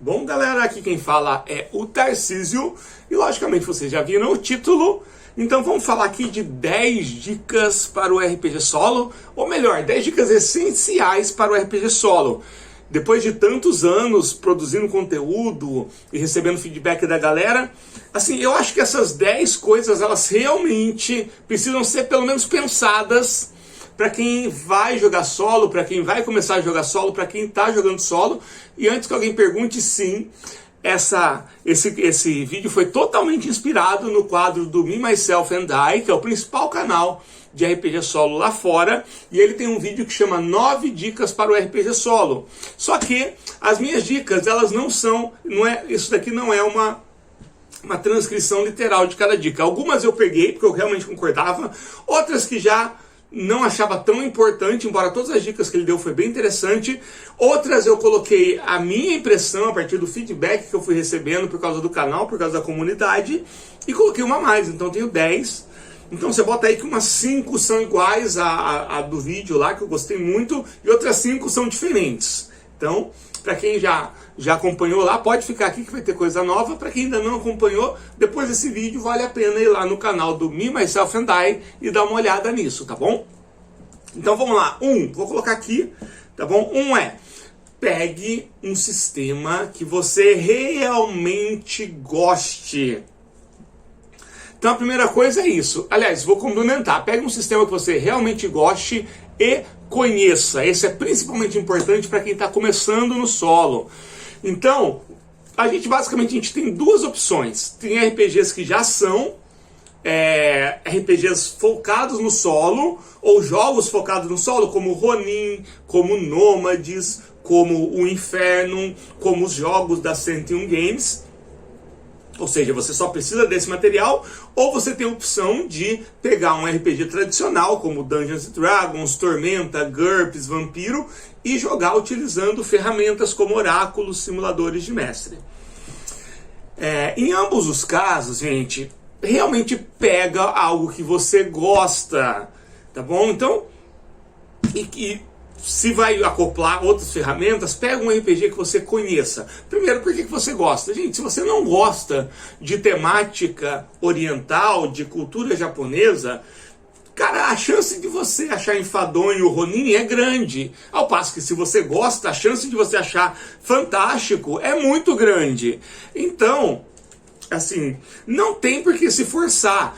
Bom, galera, aqui quem fala é o Tarcísio e logicamente vocês já viram o título. Então vamos falar aqui de 10 dicas para o RPG solo, ou melhor, 10 dicas essenciais para o RPG solo. Depois de tantos anos produzindo conteúdo e recebendo feedback da galera, assim, eu acho que essas 10 coisas, elas realmente precisam ser pelo menos pensadas para quem vai jogar solo, para quem vai começar a jogar solo, para quem está jogando solo. E antes que alguém pergunte, sim, esse vídeo foi totalmente inspirado no quadro do Me, Myself and I, que é o principal canal de RPG solo lá fora, e ele tem um vídeo que chama 9 dicas para o RPG solo. Só que as minhas dicas, elas isso daqui não é uma transcrição literal de cada dica. Algumas eu peguei porque eu realmente concordava, outras que já não achava tão importante, embora todas as dicas que ele deu foi bem interessante. Outras eu coloquei a minha impressão a partir do feedback que eu fui recebendo por causa do canal, por causa da comunidade, e coloquei uma a mais, então tenho 10. Então você bota aí que umas 5 são iguais a do vídeo lá, que eu gostei muito, e outras 5 são diferentes. Então, para quem já acompanhou lá, pode ficar aqui que vai ter coisa nova. Para quem ainda não acompanhou, depois desse vídeo vale a pena ir lá no canal do Me, Myself and I e dar uma olhada nisso, tá bom? Então vamos lá. Vou colocar aqui, tá bom? Pegue um sistema que você realmente goste. Então a primeira coisa é isso. Aliás, vou complementar. Pegue um sistema que você realmente goste e conheça. Esse é principalmente importante para quem está começando no solo. Então, a gente tem duas opções. Tem RPGs que já são RPGs focados no solo, ou jogos focados no solo, como Ronin, como Nômades, como o Inferno, como os jogos da 101 Games. Ou seja, você só precisa desse material, ou você tem a opção de pegar um RPG tradicional, como Dungeons & Dragons, Tormenta, GURPS, Vampiro, e jogar utilizando ferramentas como oráculos, simuladores de mestre. Em ambos os casos, gente, realmente pega algo que você gosta, tá bom? Então, se vai acoplar outras ferramentas, pega um RPG que você conheça. Primeiro, por que você gosta? Gente, se você não gosta de temática oriental, de cultura japonesa, cara, a chance de você achar enfadonho o Ronin é grande. Ao passo que se você gosta, a chance de você achar fantástico é muito grande. Então, assim, não tem por que se forçar.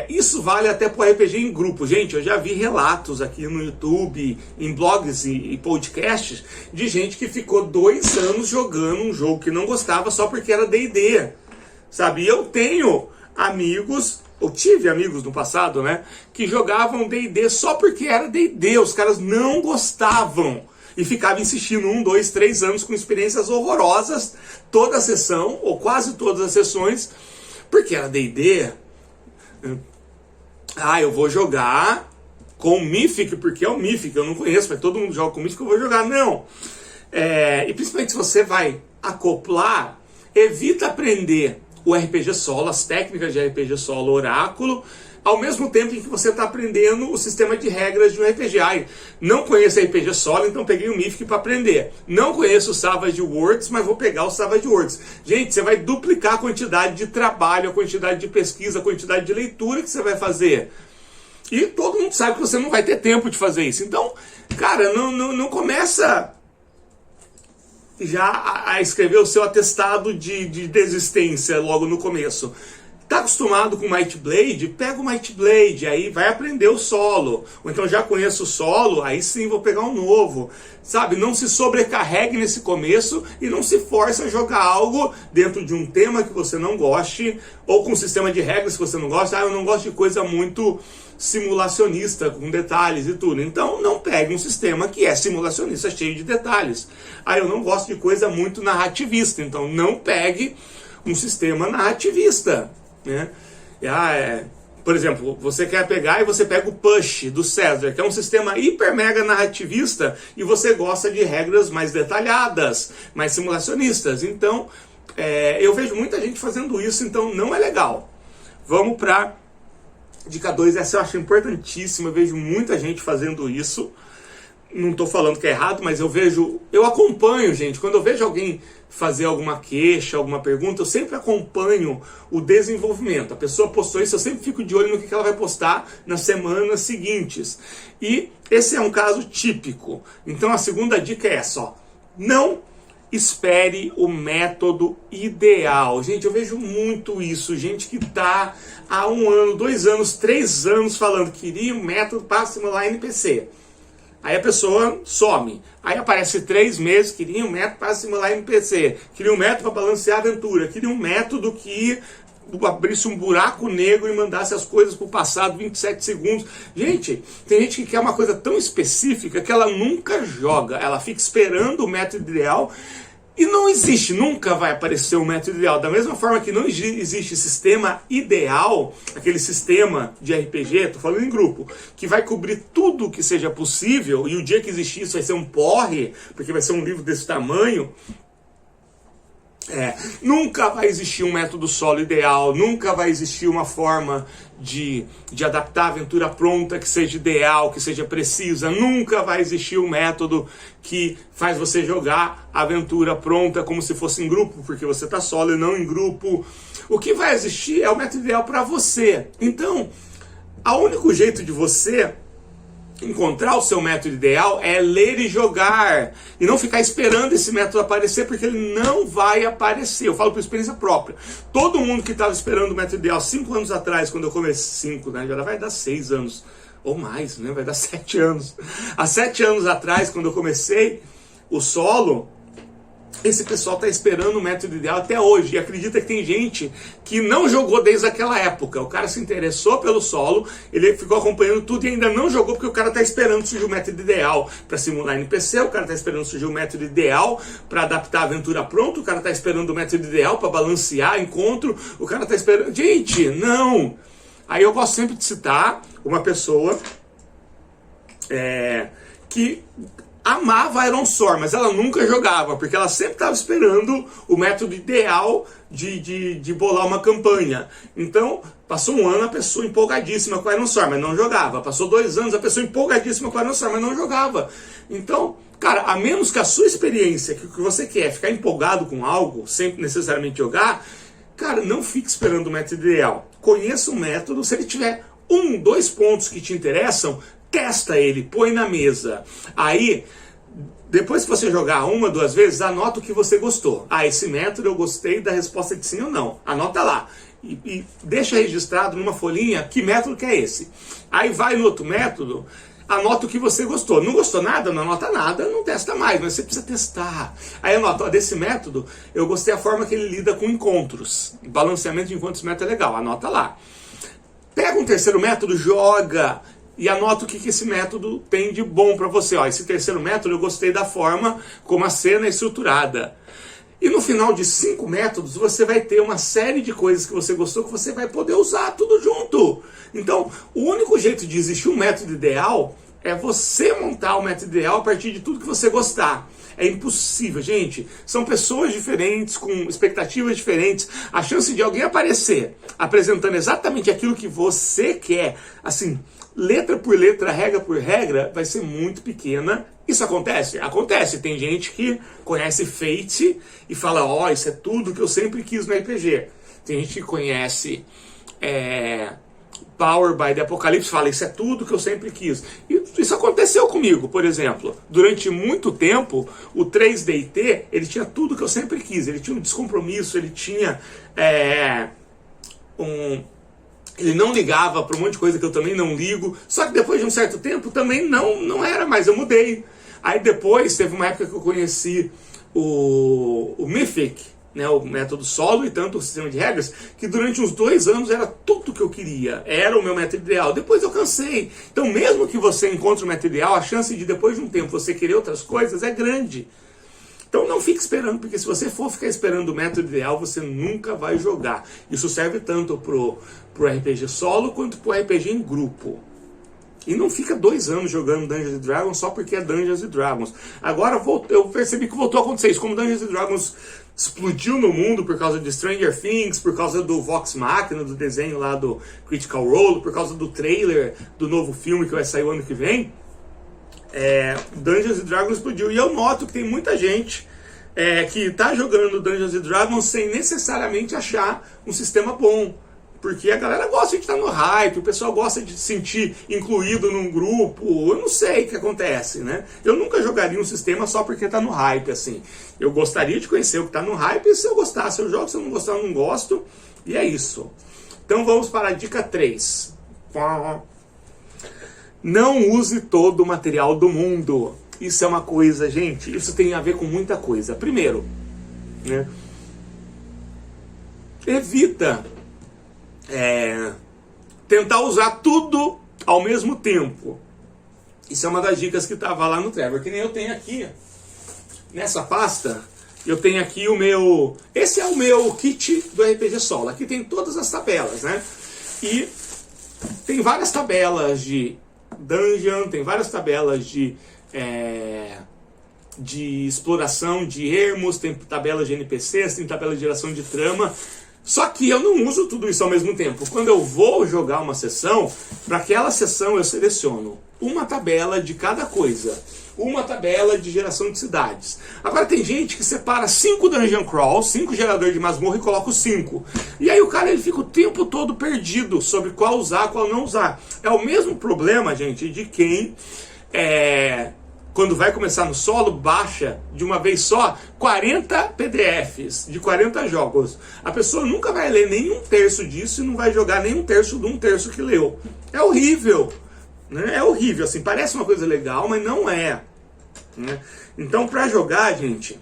Isso vale até para o RPG em grupo. Gente, eu já vi relatos aqui no YouTube, em blogs e podcasts, de gente que ficou 2 anos jogando um jogo que não gostava só porque era D&D, sabe? Eu tenho amigos, eu tive amigos no passado, né, que jogavam D&D só porque era D&D, os caras não gostavam. E ficava insistindo 1, 2, 3 anos com experiências horrorosas, toda a sessão, ou quase todas as sessões, porque era D&D. Eu vou jogar com o Mythic, porque é o Mythic, eu não conheço, mas todo mundo joga com o Mythic, eu vou jogar. Não. E principalmente se você vai acoplar, evita aprender o RPG solo, as técnicas de RPG solo, oráculo, ao mesmo tempo em que você está aprendendo o sistema de regras de um RPG. Não conheço RPG solo, então peguei o Mythic para aprender. Não conheço o Savage Worlds, mas vou pegar o Savage Worlds. Gente, você vai duplicar a quantidade de trabalho, a quantidade de pesquisa, a quantidade de leitura que você vai fazer. E todo mundo sabe que você não vai ter tempo de fazer isso. Então, cara, não começa já a escrever o seu atestado de desistência logo no começo. Tá acostumado com Might Blade? Pega o Might Blade, aí vai aprender o solo. Ou então já conheço o solo, aí sim vou pegar um novo. Sabe, não se sobrecarregue nesse começo e não se force a jogar algo dentro de um tema que você não goste, ou com um sistema de regras que você não gosta. Eu não gosto de coisa muito simulacionista, com detalhes e tudo. Então não pegue um sistema que é simulacionista, cheio de detalhes. Eu não gosto de coisa muito narrativista, então não pegue um sistema narrativista. Né? Por exemplo, você quer pegar e você pega o Push do César, que é um sistema hiper mega narrativista, e você gosta de regras mais detalhadas, mais simulacionistas. Então, eu vejo muita gente fazendo isso, então não é legal. Vamos para dica 2, essa eu acho importantíssima, eu vejo muita gente fazendo isso. não estou falando que é errado, mas eu acompanho, gente. Quando eu vejo alguém fazer alguma queixa, alguma pergunta, eu sempre acompanho o desenvolvimento. A pessoa postou isso, eu sempre fico de olho no que ela vai postar nas semanas seguintes. E esse é um caso típico. Então a segunda dica é essa, ó. Não espere o método ideal. Gente, eu vejo muito isso. Gente que está há 1 ano, 2 anos, 3 anos falando que queria um método para simular NPC. Aí a pessoa some. Aí aparece 3 meses, queria um método para simular NPC. Queria um método para balancear a aventura. Queria um método que abrisse um buraco negro e mandasse as coisas para o passado 27 segundos. Gente, tem gente que quer uma coisa tão específica que ela nunca joga. Ela fica esperando o método ideal. E não existe, nunca vai aparecer o método ideal. Da mesma forma que não existe sistema ideal, aquele sistema de RPG, estou falando em grupo, que vai cobrir tudo que seja possível, e o dia que existir isso vai ser um porre, porque vai ser um livro desse tamanho. Nunca vai existir um método solo ideal, nunca vai existir uma forma de adaptar a aventura pronta que seja ideal, que seja precisa, nunca vai existir um método que faz você jogar a aventura pronta como se fosse em grupo, porque você está solo e não em grupo. O que vai existir é o método ideal para você. Então, o único jeito de você encontrar o seu método ideal é ler e jogar, e não ficar esperando esse método aparecer, porque ele não vai aparecer. Eu falo por experiência própria. Todo mundo que estava esperando o método ideal 5 anos atrás, quando eu comecei, 5, né? Já vai dar 6 anos, ou mais, né? Vai dar 7 anos. Há 7 anos atrás, quando eu comecei o solo, esse pessoal está esperando o método ideal até hoje. E acredita que tem gente que não jogou desde aquela época. O cara se interessou pelo solo, ele ficou acompanhando tudo e ainda não jogou porque o cara está esperando surgir o método ideal para simular NPC, o cara está esperando surgir o método ideal para adaptar a aventura pronto, o cara está esperando o método ideal para balancear encontro, o cara está esperando... Gente, não! Aí eu gosto sempre de citar uma pessoa que amava Ironsworn, mas ela nunca jogava, porque ela sempre estava esperando o método ideal de bolar uma campanha. Então, passou 1 ano a pessoa empolgadíssima com Ironsworn, mas não jogava. Passou 2 anos a pessoa empolgadíssima com Ironsworn, mas não jogava. Então, cara, a menos que a sua experiência, que o que você quer, ficar empolgado com algo, sem necessariamente jogar, cara, não fique esperando o método ideal. Conheça o método, se ele tiver 1, 2 pontos que te interessam, testa ele, põe na mesa. Aí, depois que você jogar 1, 2 vezes, anota o que você gostou. Esse método eu gostei da resposta de sim ou não. Anota lá. E deixa registrado numa folhinha que método que é esse. Aí vai no outro método, anota o que você gostou. Não gostou nada? Não anota nada, não testa mais, mas você precisa testar. Aí anota, desse método, eu gostei da forma que ele lida com encontros. Balanceamento de encontros método é legal, anota lá. Pega um terceiro método, joga e anota o que esse método tem de bom para você. Esse terceiro método eu gostei da forma como a cena é estruturada. E no final de 5 métodos você vai ter uma série de coisas que você gostou que você vai poder usar tudo junto. Então, o único jeito de existir um método ideal é você montar o método ideal a partir de tudo que você gostar. É impossível, gente. São pessoas diferentes, com expectativas diferentes. A chance de alguém aparecer apresentando exatamente aquilo que você quer, assim, letra por letra, regra por regra, vai ser muito pequena. Isso acontece? Acontece. Tem gente que conhece Fate e fala, isso é tudo que eu sempre quis no RPG. Tem gente que conhece Power by the Apocalypse e fala, isso é tudo que eu sempre quis. E isso aconteceu comigo, por exemplo. Durante muito tempo, o 3DT, ele tinha tudo que eu sempre quis. Ele tinha um descompromisso, ele tinha ele não ligava para um monte de coisa que eu também não ligo. Só que depois de um certo tempo também não era mais, eu mudei. Aí depois teve uma época que eu conheci o Mythic, né, o método solo e tanto o sistema de regras, que durante uns 2 anos era tudo que eu queria, era o meu método ideal. Depois eu cansei. Então mesmo que você encontre o método ideal, a chance de depois de um tempo você querer outras coisas é grande. Então não fique esperando, porque se você for ficar esperando o método ideal, você nunca vai jogar. Isso serve tanto pro RPG solo, quanto pro RPG em grupo. E não fica 2 anos jogando Dungeons & Dragons só porque é Dungeons & Dragons. Agora eu percebi que voltou a acontecer isso. Como Dungeons & Dragons explodiu no mundo por causa de Stranger Things, por causa do Vox Machina, do desenho lá do Critical Role, por causa do trailer do novo filme que vai sair o ano que vem, Dungeons & Dragons explodiu. E eu noto que tem muita gente que está jogando Dungeons & Dragons sem necessariamente achar um sistema bom. Porque a galera gosta de estar no hype, o pessoal gosta de se sentir incluído num grupo. Eu não sei o que acontece, né? Eu nunca jogaria um sistema só porque está no hype, assim. Eu gostaria de conhecer o que está no hype, e se eu gostasse eu jogo, se eu não gostar eu não gosto. E é isso. Então vamos para a dica 3. Não use todo o material do mundo. Isso é uma coisa, gente, isso tem a ver com muita coisa. Primeiro, né, evita tentar usar tudo ao mesmo tempo. Isso é uma das dicas que estava lá no Trevor. Que nem eu tenho aqui, nessa pasta, eu tenho aqui o meu... Esse é o meu kit do RPG Solo. Aqui tem todas as tabelas, né? E tem várias tabelas de dungeon, tem várias tabelas de exploração de ermos, tem tabelas de NPCs, tem tabelas de geração de trama. Só que eu não uso tudo isso ao mesmo tempo. Quando eu vou jogar uma sessão, para aquela sessão eu seleciono uma tabela de cada coisa. Uma tabela de geração de cidades. Agora tem gente que separa 5 dungeon crawl, 5 geradores de masmorra e coloca os 5. E aí o cara ele fica o tempo todo perdido sobre qual usar, qual não usar. É o mesmo problema, gente, de quem quando vai começar no solo, baixa de uma vez só 40 PDFs de 40 jogos. A pessoa nunca vai ler nem um terço disso e não vai jogar nem um terço de um terço que leu. É horrível. Né? É horrível, assim, parece uma coisa legal, mas não é. Né? Então, para jogar, gente,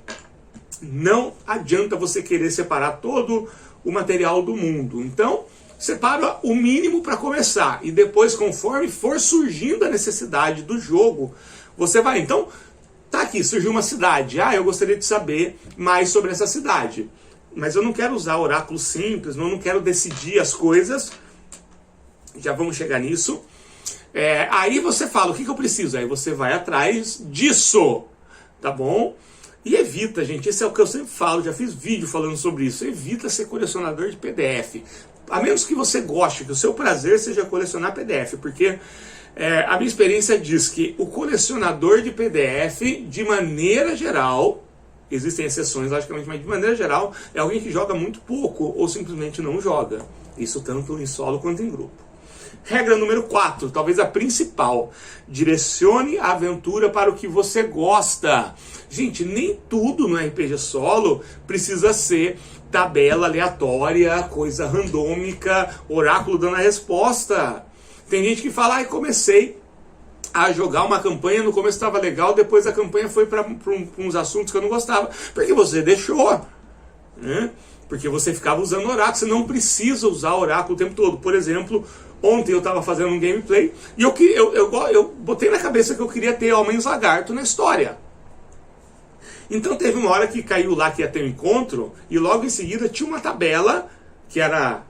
não adianta você querer separar todo o material do mundo. Então, separa o mínimo para começar. E depois, conforme for surgindo a necessidade do jogo, você vai. Então, tá aqui, surgiu uma cidade. Eu gostaria de saber mais sobre essa cidade. Mas eu não quero usar oráculo simples, não quero decidir as coisas. Já vamos chegar nisso. Aí você fala, o que eu preciso? Aí você vai atrás disso, tá bom? E evita, gente, esse é o que eu sempre falo, já fiz vídeo falando sobre isso, evita ser colecionador de PDF. A menos que você goste, que o seu prazer seja colecionar PDF, porque a minha experiência diz que o colecionador de PDF, de maneira geral, existem exceções, logicamente, mas de maneira geral, é alguém que joga muito pouco ou simplesmente não joga. Isso tanto em solo quanto em grupo. Regra número 4, talvez a principal. Direcione a aventura para o que você gosta. Gente, nem tudo no RPG Solo precisa ser tabela aleatória, coisa randômica, oráculo dando a resposta. Tem gente que fala, comecei a jogar uma campanha, no começo estava legal, depois a campanha foi para uns assuntos que eu não gostava. Porque você deixou, né? Porque você ficava usando oráculo, você não precisa usar oráculo o tempo todo. Por exemplo, ontem eu estava fazendo um gameplay e eu botei na cabeça que eu queria ter homens lagarto na história. Então teve uma hora que caiu lá que ia ter um encontro e logo em seguida tinha uma tabela que era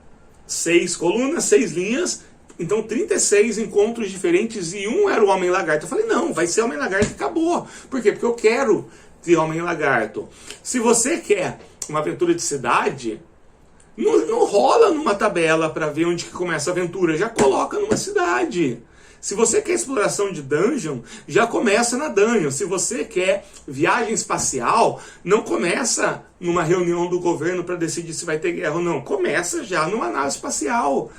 6 colunas, 6 linhas, então 36 encontros diferentes e um era o homem lagarto. Eu falei, não, vai ser homem lagarto e acabou. Por quê? Porque eu quero ter homem lagarto. Se você quer uma aventura de cidade, não rola numa tabela para ver onde que começa a aventura, já coloca numa cidade. Se você quer exploração de dungeon, já começa na dungeon. Se você quer viagem espacial, não começa numa reunião do governo para decidir se vai ter guerra ou não. Começa já numa nave espacial.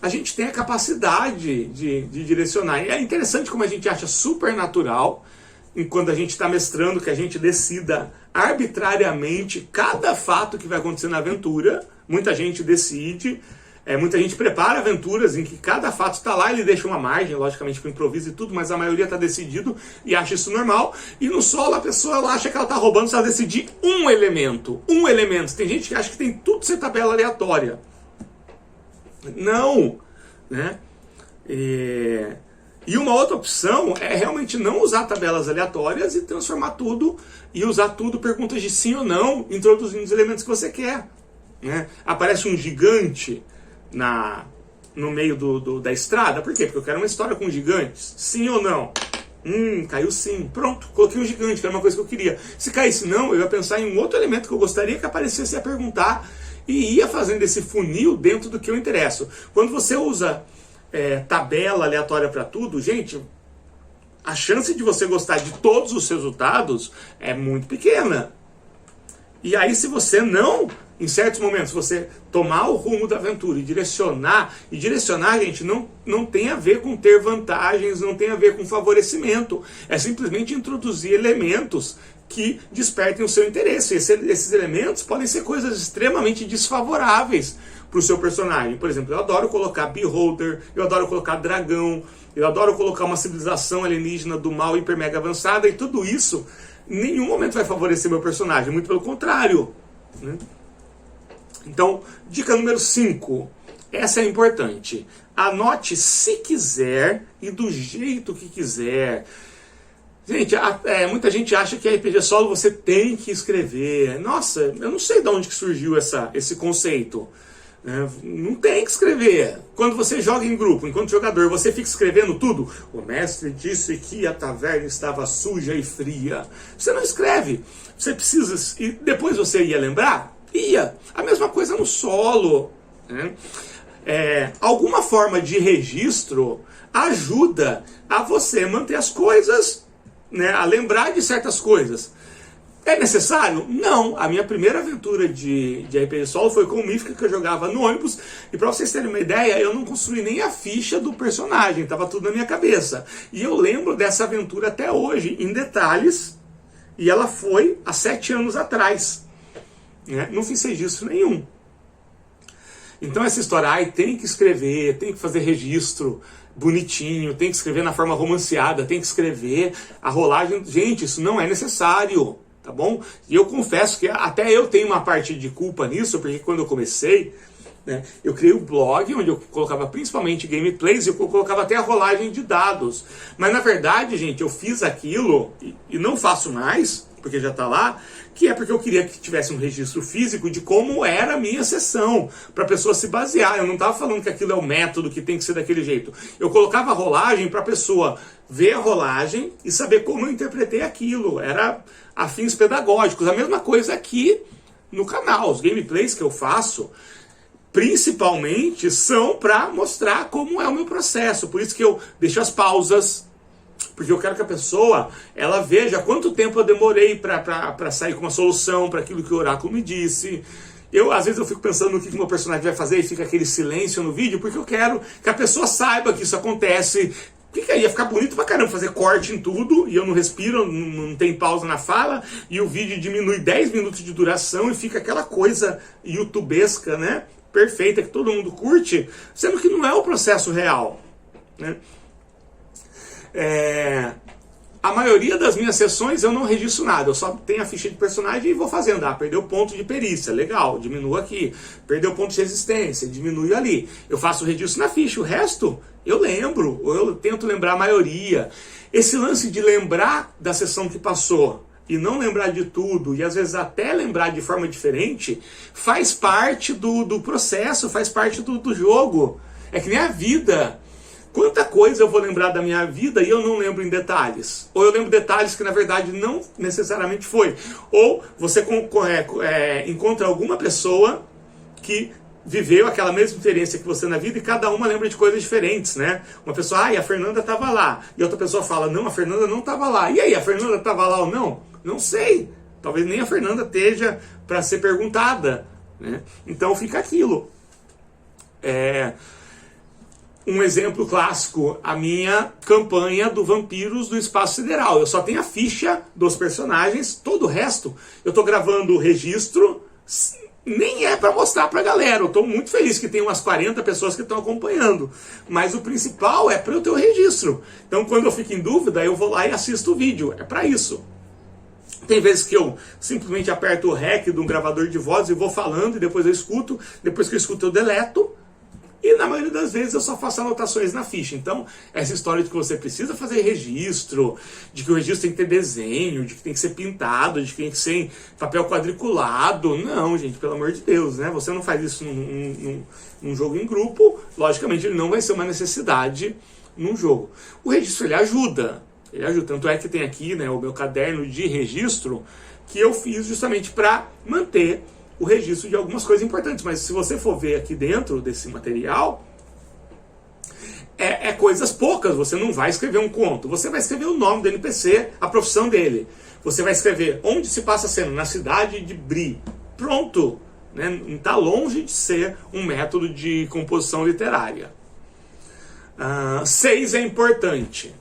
A gente tem a capacidade de direcionar. E é interessante como a gente acha super natural, quando a gente está mestrando, que a gente decida arbitrariamente cada fato que vai acontecer na aventura. Muita gente decide, muita gente prepara aventuras em que cada fato está lá, ele deixa uma margem, logicamente com improviso e tudo, mas a maioria está decidido e acha isso normal. E no solo a pessoa ela acha que ela está roubando se ela decidir um elemento. Um elemento. Tem gente que acha que tem tudo ser tabela aleatória. Não, né? E uma outra opção é realmente não usar tabelas aleatórias e transformar tudo e usar tudo perguntas de sim ou não, introduzindo os elementos que você quer. Né? Aparece um gigante no meio da estrada, por quê? Porque eu quero uma história com gigantes, sim ou não? Caiu sim, pronto, coloquei um gigante, que era uma coisa que eu queria. Se caísse não, eu ia pensar em um outro elemento que eu gostaria que aparecesse, ia perguntar e ia fazendo esse funil dentro do que eu interesso. Quando você usa tabela aleatória para tudo, gente, a chance de você gostar de todos os resultados é muito pequena. E aí, se você não, em certos momentos, você tomar o rumo da aventura e direcionar, gente, não tem a ver com ter vantagens, não tem a ver com favorecimento. É simplesmente introduzir elementos que despertem o seu interesse. Esses elementos podem ser coisas extremamente desfavoráveis para o seu personagem. Por exemplo, eu adoro colocar Beholder, eu adoro colocar dragão, eu adoro colocar uma civilização alienígena do mal hiper mega avançada, e tudo isso em nenhum momento vai favorecer meu personagem, muito pelo contrário, né? Então, dica número 5, essa é importante. Anote se quiser e do jeito que quiser. Gente, muita gente acha que a RPG solo você tem que escrever. Nossa, eu não sei de onde que surgiu esse conceito. Não tem que escrever. Quando você joga em grupo, enquanto jogador, você fica escrevendo tudo. O mestre disse que a taverna estava suja e fria. Você não escreve. Você precisa... E depois você ia lembrar? Ia. A mesma coisa no solo, né? Alguma forma de registro ajuda a você manter as coisas, né? A lembrar de certas coisas. É necessário? Não. A minha primeira aventura de RPG solo foi com o Mífica, que eu jogava no ônibus. E para vocês terem uma ideia, eu não construí nem a ficha do personagem. Estava tudo na minha cabeça. E eu lembro dessa aventura até hoje, em detalhes. E ela foi há 7 anos atrás, né? Não fiz registro nenhum. Então essa história, tem que escrever, tem que fazer registro bonitinho, tem que escrever na forma romanceada, tem que escrever a rolagem. Gente, isso não é necessário. Tá bom? E eu confesso que até eu tenho uma parte de culpa nisso, porque quando eu comecei, né, eu criei um blog onde eu colocava principalmente gameplays e eu colocava até a rolagem de dados. Mas na verdade, gente, eu fiz aquilo e não faço mais, porque já está lá, que é porque eu queria que tivesse um registro físico de como era a minha sessão, para a pessoa se basear. Eu não estava falando que aquilo é o método, que tem que ser daquele jeito. Eu colocava a rolagem para a pessoa ver a rolagem e saber como eu interpretei aquilo. Era a fins pedagógicos. A mesma coisa aqui no canal. Os gameplays que eu faço, principalmente, são para mostrar como é o meu processo. Por isso que eu deixo as pausas, porque eu quero que a pessoa ela veja quanto tempo eu demorei para sair com uma solução para aquilo que o oráculo me disse. Às vezes eu fico pensando no que o meu personagem vai fazer e fica aquele silêncio no vídeo, porque eu quero que a pessoa saiba que isso acontece. Porque aí ia ficar bonito pra caramba fazer corte em tudo, e eu não respiro, não tem pausa na fala, e o vídeo diminui 10 minutos de duração e fica aquela coisa youtubesca, né? Perfeita, que todo mundo curte, sendo que não é o processo real, né? A maioria das minhas sessões eu não registro nada, eu só tenho a ficha de personagem e vou fazendo. Perdeu ponto de perícia, legal, diminuo aqui. Perdeu ponto de resistência, diminui ali. Eu faço o registro na ficha, o resto eu lembro, ou eu tento lembrar a maioria. Esse lance de lembrar da sessão que passou e não lembrar de tudo, e às vezes até lembrar de forma diferente, faz parte do processo, faz parte do jogo. É que nem a vida. Quanta coisa eu vou lembrar da minha vida e eu não lembro em detalhes. Ou eu lembro detalhes que na verdade não necessariamente foi. Ou você encontra alguma pessoa que viveu aquela mesma experiência que você na vida e cada uma lembra de coisas diferentes, né? Uma pessoa, a Fernanda estava lá. E outra pessoa fala, não, a Fernanda não estava lá. E aí, a Fernanda estava lá ou não? Não sei. Talvez nem a Fernanda esteja para ser perguntada, né? Então fica aquilo. Um exemplo clássico, a minha campanha do Vampiros do Espaço Sideral. Eu só tenho a ficha dos personagens, todo o resto eu estou gravando o registro, nem é para mostrar para a galera. Eu estou muito feliz que tem umas 40 pessoas que estão acompanhando, mas o principal é para eu ter o registro. Então quando eu fico em dúvida, eu vou lá e assisto o vídeo, é para isso. Tem vezes que eu simplesmente aperto o REC de um gravador de voz e vou falando e depois eu escuto, depois que eu escuto eu deleto. E na maioria das vezes eu só faço anotações na ficha. Então, essa história de que você precisa fazer registro, de que o registro tem que ter desenho, de que tem que ser pintado, de que tem que ser em papel quadriculado. Não, gente, pelo amor de Deus, né? Você não faz isso num jogo em grupo, logicamente ele não vai ser uma necessidade num jogo. O registro, ele ajuda. Ele ajuda. Tanto é que tem aqui, né, o meu caderno de registro, que eu fiz justamente para manter o registro de algumas coisas importantes. Mas se você for ver aqui dentro desse material, é coisas poucas. Você não vai escrever um conto. Você vai escrever o nome do NPC, a profissão dele. Você vai escrever onde se passa a cena, na cidade de Bri. Pronto. Né? Está longe de ser um método de composição literária. 6 é importante.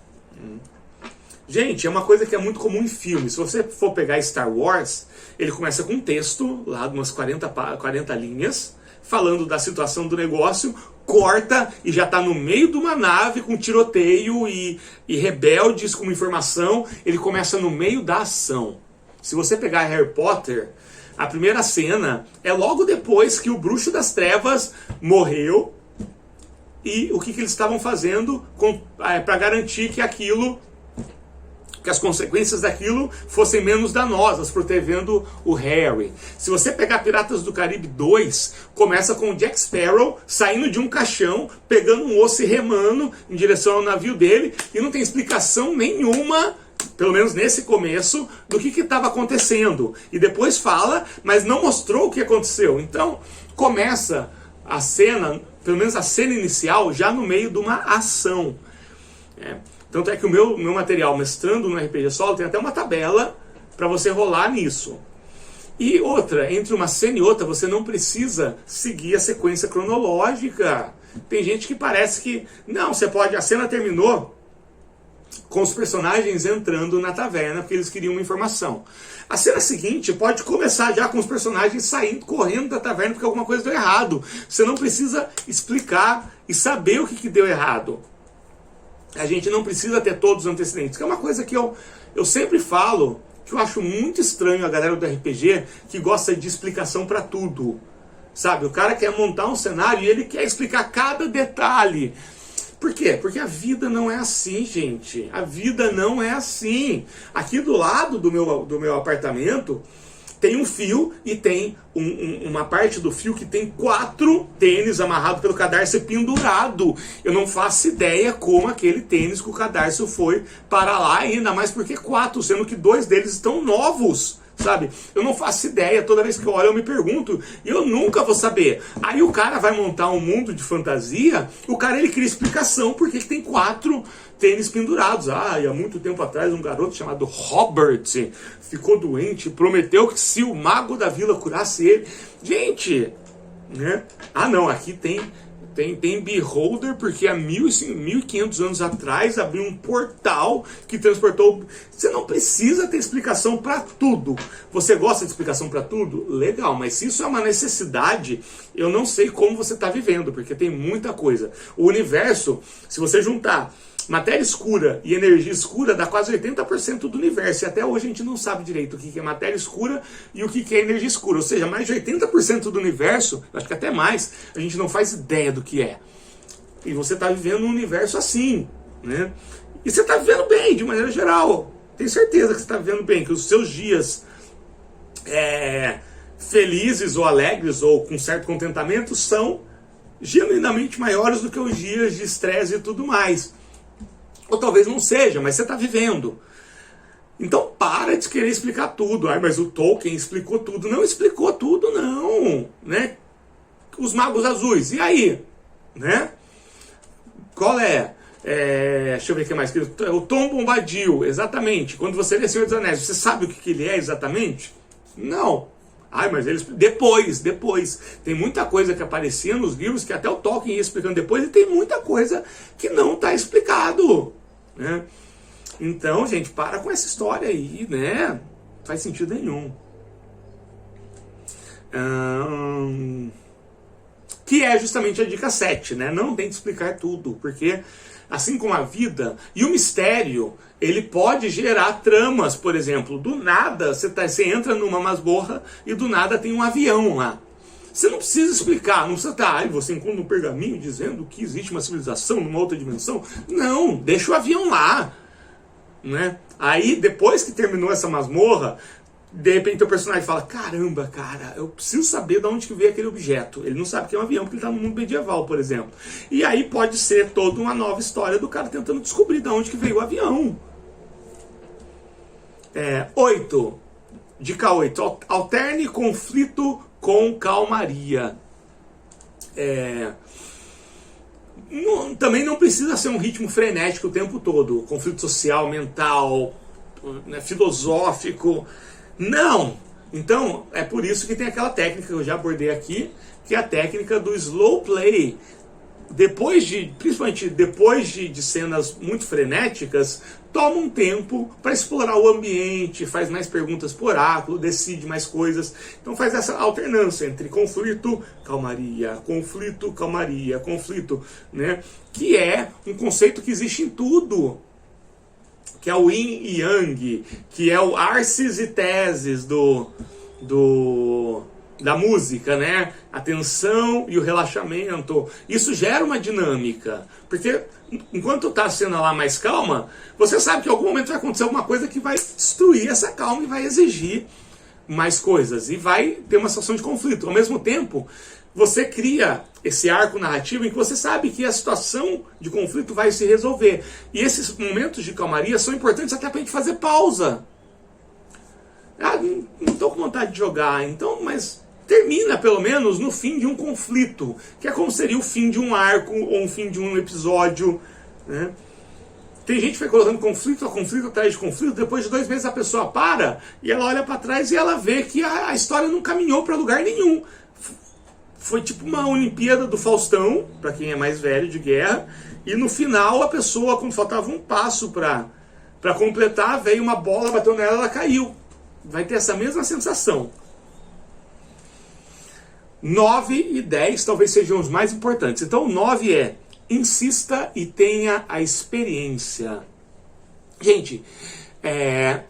Gente, é uma coisa que é muito comum em filmes. Se você for pegar Star Wars, ele começa com um texto, lá de umas 40 linhas, falando da situação do negócio, corta e já está no meio de uma nave com tiroteio e rebeldes com informação. Ele começa no meio da ação. Se você pegar Harry Potter, a primeira cena é logo depois que o Bruxo das Trevas morreu e o que eles estavam fazendo para garantir que as consequências daquilo fossem menos danosas, protegendo o Harry. Se você pegar Piratas do Caribe 2, começa com o Jack Sparrow saindo de um caixão, pegando um osso e remando em direção ao navio dele, e não tem explicação nenhuma, pelo menos nesse começo, do que estava acontecendo. E depois fala, mas não mostrou o que aconteceu. Então, começa a cena, pelo menos a cena inicial, já no meio de uma ação. Tanto é que o meu material Mestrando no RPG Solo tem até uma tabela para você rolar nisso. E outra, entre uma cena e outra, você não precisa seguir a sequência cronológica. Tem gente que parece que, não, você pode, a cena terminou com os personagens entrando na taverna, porque eles queriam uma informação. A cena seguinte pode começar já com os personagens saindo, correndo da taverna, porque alguma coisa deu errado. Você não precisa explicar e saber o que deu errado. A gente não precisa ter todos os antecedentes, que é uma coisa que eu sempre falo, que eu acho muito estranho a galera do RPG que gosta de explicação para tudo. Sabe, o cara quer montar um cenário e ele quer explicar cada detalhe. Por quê? Porque a vida não é assim, gente. A vida não é assim. Aqui do lado do meu apartamento tem um fio e tem uma parte do fio que tem 4 tênis amarrados pelo cadarço pendurado. Eu não faço ideia como aquele tênis com o cadarço foi para lá, ainda mais porque 4, sendo que 2 deles estão novos. Sabe? Eu não faço ideia, toda vez que eu olho eu me pergunto, e eu nunca vou saber. Aí o cara vai montar um mundo de fantasia, o cara ele cria explicação porque tem 4 tênis pendurados. E há muito tempo atrás um garoto chamado Robert ficou doente e prometeu que se o mago da vila curasse ele... Gente, né? Não, aqui tem Beholder, porque há 1.500 anos atrás abriu um portal que transportou... Você não precisa ter explicação para tudo. Você gosta de explicação para tudo? Legal, mas se isso é uma necessidade, eu não sei como você está vivendo, porque tem muita coisa. O universo, se você juntar matéria escura e energia escura, dá quase 80% do universo. E até hoje a gente não sabe direito o que é matéria escura e o que é energia escura. Ou seja, mais de 80% do universo, acho que até mais, a gente não faz ideia do que é. E você está vivendo um universo assim, né? E você está vivendo bem, de maneira geral. Tenho certeza que você está vivendo bem, que os seus dias felizes ou alegres ou com certo contentamento são genuinamente maiores do que os dias de estresse e tudo mais. Ou talvez não seja, mas você está vivendo. Então para de querer explicar tudo. Mas o Tolkien explicou tudo. Não explicou tudo, não. Né? Os Magos Azuis, e aí? Né? Qual é? Deixa eu ver o que mais. O Tom Bombadil, exatamente. Quando você lê Senhor dos Anéis, você sabe o que ele é exatamente? Não. Mas eles... Depois. Tem muita coisa que aparecia nos livros que até o Tolkien ia explicando depois, e tem muita coisa que não está explicado. Né? Então, gente, para com essa história aí, né? Não faz sentido nenhum. Que é justamente a dica 7, né? Não tente explicar tudo, porque assim como a vida e o mistério, ele pode gerar tramas, por exemplo. Do nada, você entra numa masmorra e do nada tem um avião lá. Você não precisa explicar, não precisa estar, você encontra um pergaminho dizendo que existe uma civilização numa outra dimensão. Não, deixa o avião lá. Né? Aí, depois que terminou essa masmorra, de repente o personagem fala, caramba, cara, eu preciso saber de onde que veio aquele objeto. Ele não sabe que é um avião, porque ele está no mundo medieval, por exemplo. E aí pode ser toda uma nova história do cara tentando descobrir de onde que veio o avião. 8. Dica 8. Alterne conflito com calmaria. Também não precisa ser um ritmo frenético o tempo todo, conflito social, mental, né, filosófico. Não! Então, é por isso que tem aquela técnica que eu já abordei aqui, que é a técnica do slow play. Principalmente depois de cenas muito frenéticas, toma um tempo para explorar o ambiente, faz mais perguntas por oráculo, decide mais coisas. Então faz essa alternância entre conflito, calmaria, conflito, né? Que é um conceito que existe em tudo, que é o yin e yang, que é o arsis e teses da música, né? A tensão e o relaxamento. Isso gera uma dinâmica, porque enquanto tá a cena lá mais calma, você sabe que em algum momento vai acontecer alguma coisa que vai destruir essa calma e vai exigir mais coisas, e vai ter uma situação de conflito. Ao mesmo tempo, você cria esse arco narrativo em que você sabe que a situação de conflito vai se resolver. E esses momentos de calmaria são importantes até pra gente fazer pausa. Não tô com vontade de jogar, então, mas termina pelo menos no fim de um conflito, que é como seria o fim de um arco ou um fim de um episódio, né? Tem gente que vai colocando conflito atrás de conflito, depois de 2 meses a pessoa para e ela olha para trás e ela vê que a história não caminhou para lugar nenhum. Foi tipo uma Olimpíada do Faustão, para quem é mais velho de guerra, e no final a pessoa, quando faltava um passo para completar, veio uma bola, bateu nela, ela caiu. Vai ter essa mesma sensação. 9 e 10 talvez sejam os mais importantes. Então o 9 é: insista e tenha a experiência. Gente,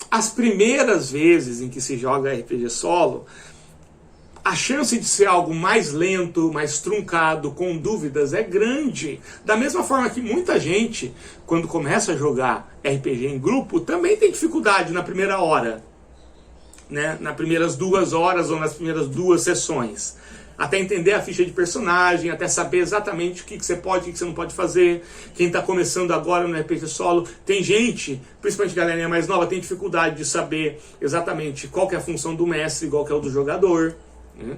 as primeiras vezes em que se joga RPG solo, a chance de ser algo mais lento, mais truncado, com dúvidas, é grande. Da mesma forma que muita gente, quando começa a jogar RPG em grupo, também tem dificuldade na primeira hora, né? Nas primeiras 2 horas ou nas primeiras 2 sessões. Até entender a ficha de personagem, até saber exatamente o que você pode e o que você não pode fazer. Quem está começando agora no RPG solo, tem gente, principalmente galerinha mais nova, tem dificuldade de saber exatamente qual que é a função do mestre, qual que é o do jogador, né?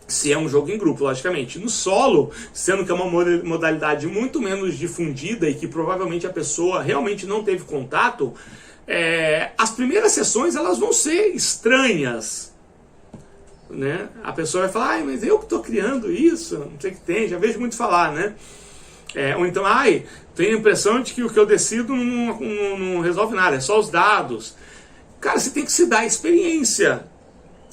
Se é um jogo em grupo, logicamente. No solo, sendo que é uma modalidade muito menos difundida e que provavelmente a pessoa realmente não teve contato, as primeiras sessões elas vão ser estranhas, né? A pessoa vai falar: mas eu que estou criando isso, não sei o que tem, já vejo muito falar, né? Ou então, tenho a impressão de que o que eu decido não resolve nada, é só os dados. Cara, você tem que se dar a experiência.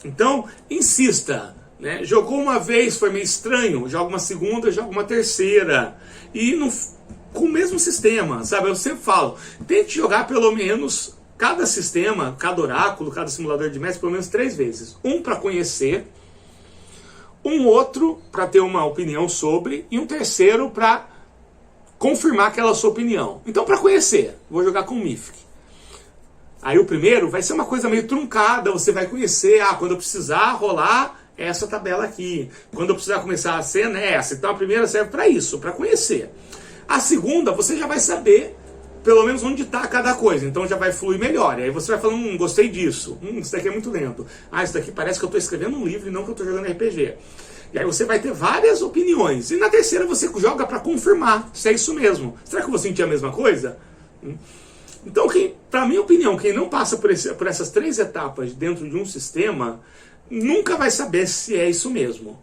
Então, insista, né? Jogou uma vez, foi meio estranho, joga uma segunda, joga uma terceira. E com o mesmo sistema, sabe? Eu sempre falo, tente jogar pelo menos cada sistema, cada oráculo, cada simulador de mestre, pelo menos 3 vezes. Um para conhecer, um outro para ter uma opinião sobre, e um terceiro para confirmar aquela sua opinião. Então, para conhecer, vou jogar com o Mythic. Aí o primeiro vai ser uma coisa meio truncada, você vai conhecer, quando eu precisar rolar essa tabela aqui, quando eu precisar começar a cena é essa. Então a primeira serve para isso, para conhecer. A segunda, você já vai saber pelo menos onde está cada coisa, então já vai fluir melhor. E aí você vai falando, gostei disso, isso daqui é muito lento. Isso daqui parece que eu estou escrevendo um livro e não que eu estou jogando RPG. E aí você vai ter várias opiniões. E na terceira você joga para confirmar se é isso mesmo. Será que eu vou sentir a mesma coisa? Então, para minha opinião, quem não passa por essas 3 etapas dentro de um sistema, nunca vai saber se é isso mesmo.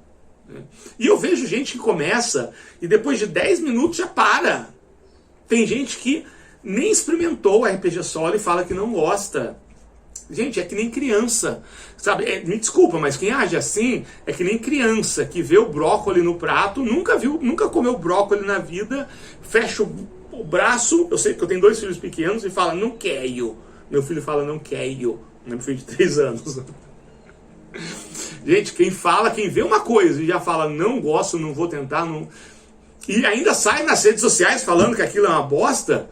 E eu vejo gente que começa e depois de 10 minutos já para. Tem gente que nem experimentou RPG solo e fala que não gosta. Gente, é que nem criança, sabe? Me desculpa, mas quem age assim é que nem criança que vê o brócolis no prato, nunca comeu brócolis na vida, fecha o braço. Eu sei que eu tenho 2 filhos pequenos e fala, não quero. Meu filho fala, não quero. Meu filho de 3 anos. Gente, quem vê uma coisa e já fala, não gosto, não vou tentar, não... e ainda sai nas redes sociais falando que aquilo é uma bosta,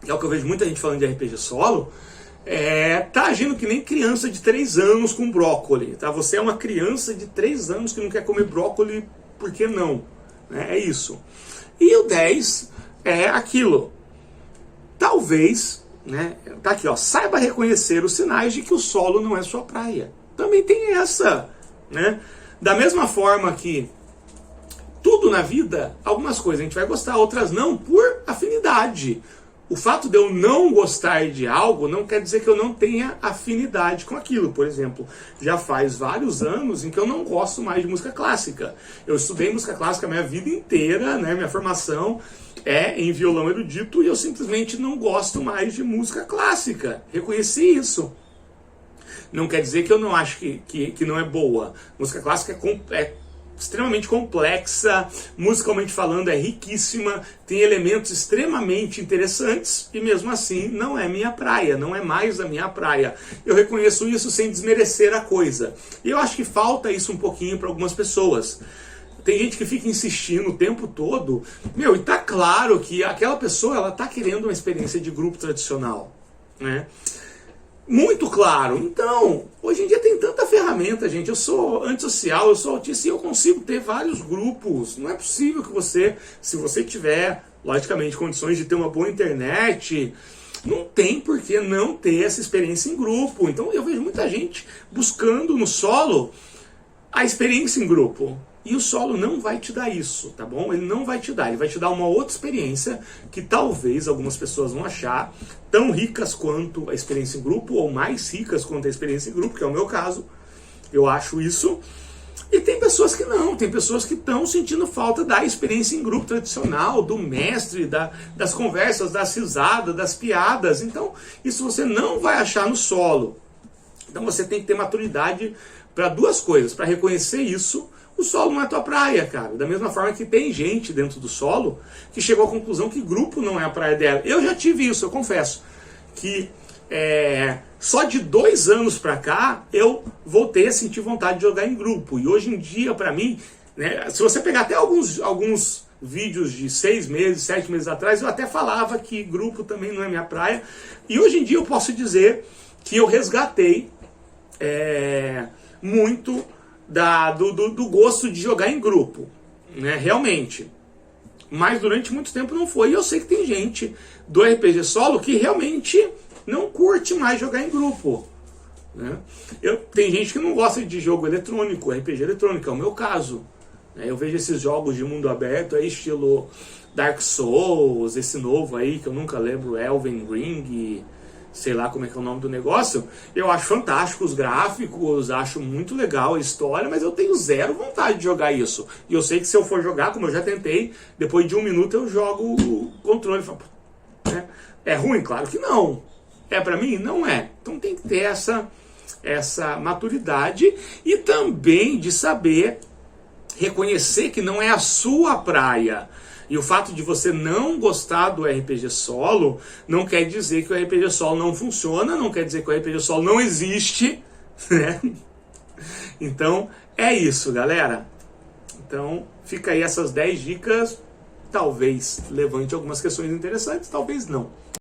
que é o que eu vejo muita gente falando de RPG solo, tá agindo que nem criança de 3 anos com brócolis, tá? Você é uma criança de 3 anos que não quer comer brócolis, por que não? É isso. E o 10 é aquilo. Talvez, né? Tá aqui, ó. Saiba reconhecer os sinais de que o solo não é sua praia. Também tem essa, né? Da mesma forma que tudo na vida, algumas coisas a gente vai gostar, outras não, por afinidade. O fato de eu não gostar de algo não quer dizer que eu não tenha afinidade com aquilo. Por exemplo, já faz vários anos em que eu não gosto mais de música clássica. Eu estudei música clássica a minha vida inteira, né? Minha formação é em violão erudito e eu simplesmente não gosto mais de música clássica. Reconheci isso. Não quer dizer que eu não acho que não é boa. Música clássica é extremamente complexa, musicalmente falando é riquíssima, tem elementos extremamente interessantes e mesmo assim não é minha praia, não é mais a minha praia. Eu reconheço isso sem desmerecer a coisa. E eu acho que falta isso um pouquinho para algumas pessoas. Tem gente que fica insistindo o tempo todo, e tá claro que aquela pessoa ela tá querendo uma experiência de grupo tradicional, né? Muito claro. Então, hoje em dia tem tanta ferramenta, gente. Eu sou antissocial, eu sou autista e eu consigo ter vários grupos. Não é possível que você, se você tiver, logicamente, condições de ter uma boa internet, não tem por que não ter essa experiência em grupo. Então, eu vejo muita gente buscando no solo a experiência em grupo. E o solo não vai te dar isso, tá bom? Ele não vai te dar, ele vai te dar uma outra experiência que talvez algumas pessoas vão achar tão ricas quanto a experiência em grupo, ou mais ricas quanto a experiência em grupo, que é o meu caso. Eu acho isso. E tem pessoas que não, tem pessoas que estão sentindo falta da experiência em grupo tradicional, do mestre, das conversas, das risadas, das piadas. Então, isso você não vai achar no solo. Então você tem que ter maturidade para duas coisas, para reconhecer isso. O solo não é tua praia, cara. Da mesma forma que tem gente dentro do solo que chegou à conclusão que grupo não é a praia dela. Eu já tive isso, eu confesso. Que só de 2 anos pra cá eu voltei a sentir vontade de jogar em grupo. E hoje em dia, pra mim, né, se você pegar até alguns vídeos de 6 meses, 7 meses atrás, eu até falava que grupo também não é minha praia. E hoje em dia eu posso dizer que eu resgatei muito do gosto de jogar em grupo, né, realmente. Mas durante muito tempo não foi. E eu sei que tem gente do RPG solo que realmente não curte mais jogar em grupo, né? Tem gente que não gosta de jogo eletrônico, RPG eletrônico, é o meu caso. Eu vejo esses jogos de mundo aberto aí, estilo Dark Souls, esse novo aí que eu nunca lembro, Elden Ring, sei lá como é que é o nome do negócio. Eu acho fantástico os gráficos, acho muito legal a história, mas eu tenho zero vontade de jogar isso. E eu sei que se eu for jogar, como eu já tentei, depois de 1 minuto eu jogo o controle. É ruim? Claro que não. É pra mim? Não é. Então tem que ter essa maturidade e também de saber reconhecer que não é a sua praia. E o fato de você não gostar do RPG solo não quer dizer que o RPG solo não funciona, não quer dizer que o RPG solo não existe, né? Então, é isso, galera. Então, fica aí essas 10 dicas. Talvez levante algumas questões interessantes, talvez não.